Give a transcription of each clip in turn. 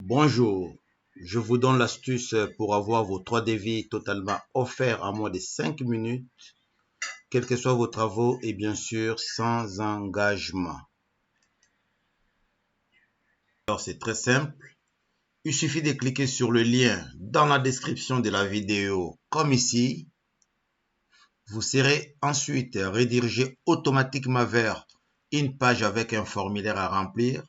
Bonjour, je vous donne l'astuce pour avoir vos 3 devis totalement offerts en moins de 5 minutes, quels que soient vos travaux et bien sûr sans engagement. Alors c'est très simple, il suffit de cliquer sur le lien dans la description de la vidéo comme ici. Vous serez ensuite redirigé automatiquement vers une page avec un formulaire à remplir.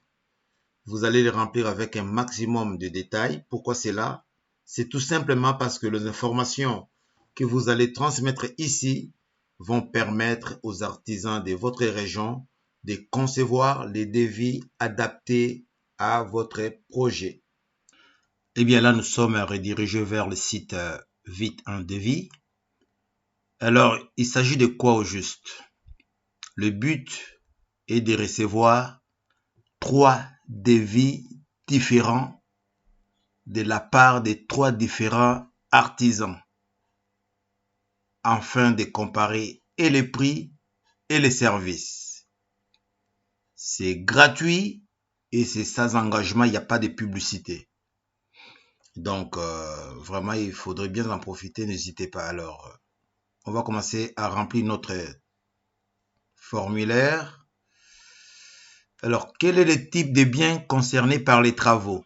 Vous allez le remplir avec un maximum de détails. Pourquoi cela? C'est tout simplement parce que les informations que vous allez transmettre ici vont permettre aux artisans de votre région de concevoir les devis adaptés à votre projet. Et bien là, nous sommes redirigés vers le site Vite un devis. Alors, il s'agit de quoi au juste? Le but est de recevoir 3 devis différents de la part de 3 différents artisans afin de comparer et les prix et les services. C'est gratuit et c'est sans engagement, il n'y a pas de publicité. Donc, vraiment, il faudrait bien en profiter, n'hésitez pas. Alors, on va commencer à remplir notre formulaire. Alors, quel est le type de biens concernés par les travaux?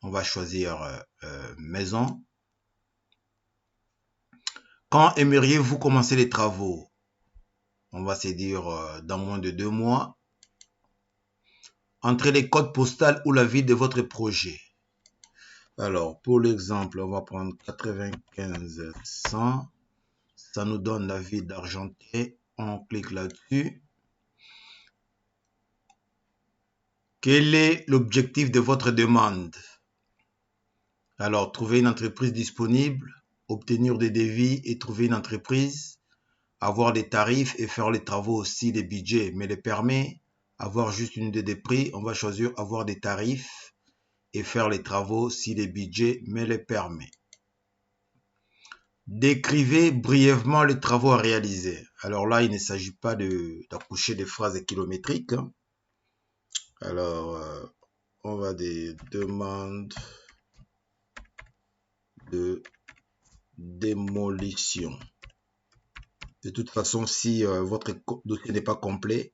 On va choisir maison. Quand aimeriez-vous commencer les travaux? On va se dire dans moins de 2 mois. Entrez les codes postaux ou la ville de votre projet. Alors, pour l'exemple, on va prendre 95 100. Ça nous donne la ville d'Argentière. On clique là-dessus. Quel est l'objectif de votre demande? Alors, trouver une entreprise disponible, obtenir des devis et trouver une entreprise, avoir des tarifs et faire les travaux aussi, des budgets, mais les permis, avoir juste une idée des prix, on va choisir avoir des tarifs et faire les travaux si les budgets me les permet. Décrivez brièvement les travaux à réaliser. Alors là, il ne s'agit pas d'accoucher des phrases kilométriques. Alors, on va des demandes de démolition. De toute façon, si votre dossier n'est pas complet,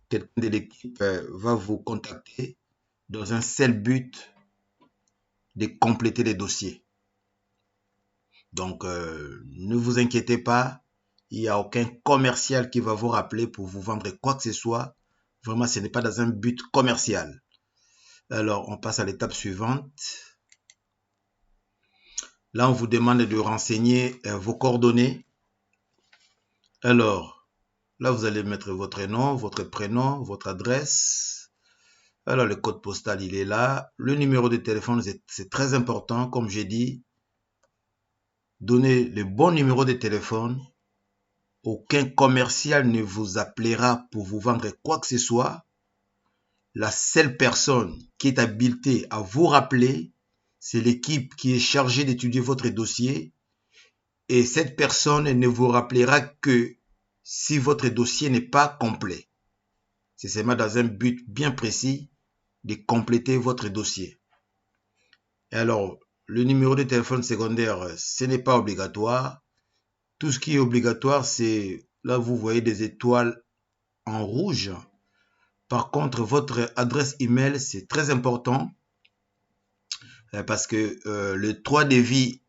quelqu'un de l'équipe va vous contacter dans un seul but de compléter les dossiers. Donc, ne vous inquiétez pas, il n'y a aucun commercial qui va vous rappeler pour vous vendre quoi que ce soit. Vraiment, ce n'est pas dans un but commercial. Alors, on passe à l'étape suivante. Là, on vous demande de renseigner vos coordonnées. Alors, là, vous allez mettre votre nom, votre prénom, votre adresse. Alors, le code postal, il est là. Le numéro de téléphone, c'est très important. Comme j'ai dit, donnez le bon numéro de téléphone. Aucun commercial ne vous appellera pour vous vendre quoi que ce soit. La seule personne qui est habilitée à vous rappeler, c'est l'équipe qui est chargée d'étudier votre dossier. Et cette personne ne vous rappellera que si votre dossier n'est pas complet. C'est seulement dans un but bien précis de compléter votre dossier. Et alors, le numéro de téléphone secondaire, ce n'est pas obligatoire. Tout ce qui est obligatoire, c'est, là vous voyez des étoiles en rouge. Par contre, votre adresse email, c'est très important parce que le 3 devis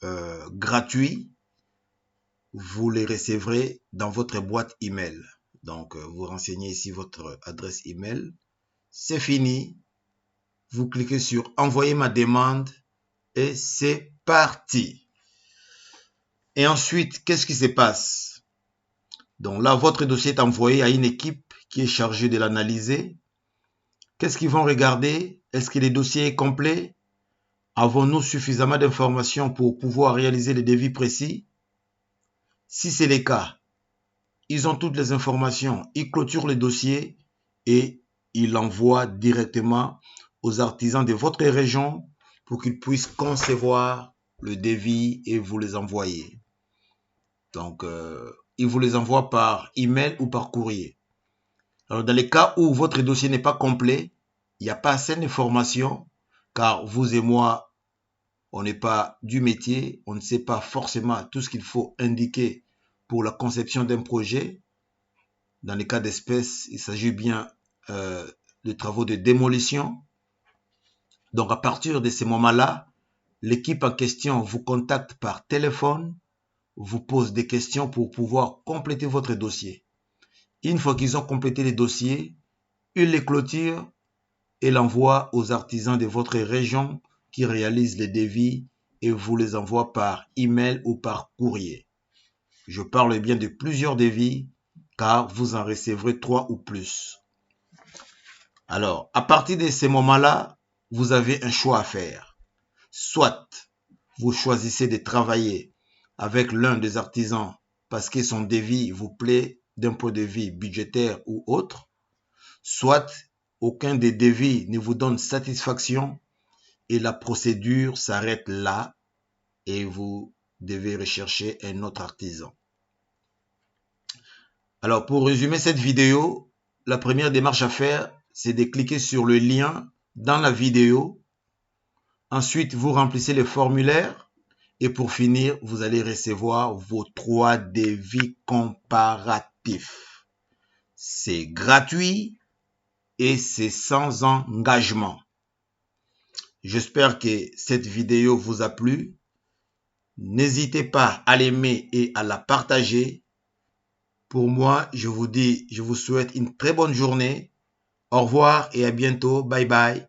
gratuits, vous les recevrez dans votre boîte email. Donc, vous renseignez ici votre adresse email. C'est fini. Vous cliquez sur envoyer ma demande et c'est parti. Et ensuite, qu'est-ce qui se passe? Donc là, votre dossier est envoyé à une équipe qui est chargée de l'analyser. Qu'est-ce qu'ils vont regarder? Est-ce que le dossier est complet? Avons-nous suffisamment d'informations pour pouvoir réaliser les devis précis? Si c'est le cas, ils ont toutes les informations. Ils clôturent le dossier et ils l'envoient directement aux artisans de votre région pour qu'ils puissent concevoir le devis et vous les envoyer. Donc, ils vous les envoient par email ou par courrier. Alors, dans les cas où votre dossier n'est pas complet, il n'y a pas assez d'informations, car vous et moi, on n'est pas du métier, on ne sait pas forcément tout ce qu'il faut indiquer pour la conception d'un projet. Dans les cas d'espèce, il s'agit bien de travaux de démolition. Donc à partir de ces moments-là, l'équipe en question vous contacte par téléphone, vous pose des questions pour pouvoir compléter votre dossier. Une fois qu'ils ont complété les dossiers, ils les clôturent et l'envoient aux artisans de votre région qui réalisent les devis et vous les envoient par email ou par courrier. Je parle bien de plusieurs devis car vous en recevrez 3 ou plus. Alors, à partir de ces moments-là, vous avez un choix à faire. Soit vous choisissez de travailler avec l'un des artisans parce que son devis vous plaît d'un point de vue budgétaire ou autre, soit aucun des devis ne vous donne satisfaction et la procédure s'arrête là et vous devez rechercher un autre artisan. Alors pour résumer cette vidéo, la première démarche à faire, c'est de cliquer sur le lien dans la vidéo. Ensuite, vous remplissez le formulaire et pour finir, vous allez recevoir vos 3 devis comparatifs. C'est gratuit et c'est sans engagement. J'espère que cette vidéo vous a plu. N'hésitez pas à l'aimer et à la partager. Pour moi, je vous souhaite une très bonne journée. Au revoir et à bientôt. Bye bye.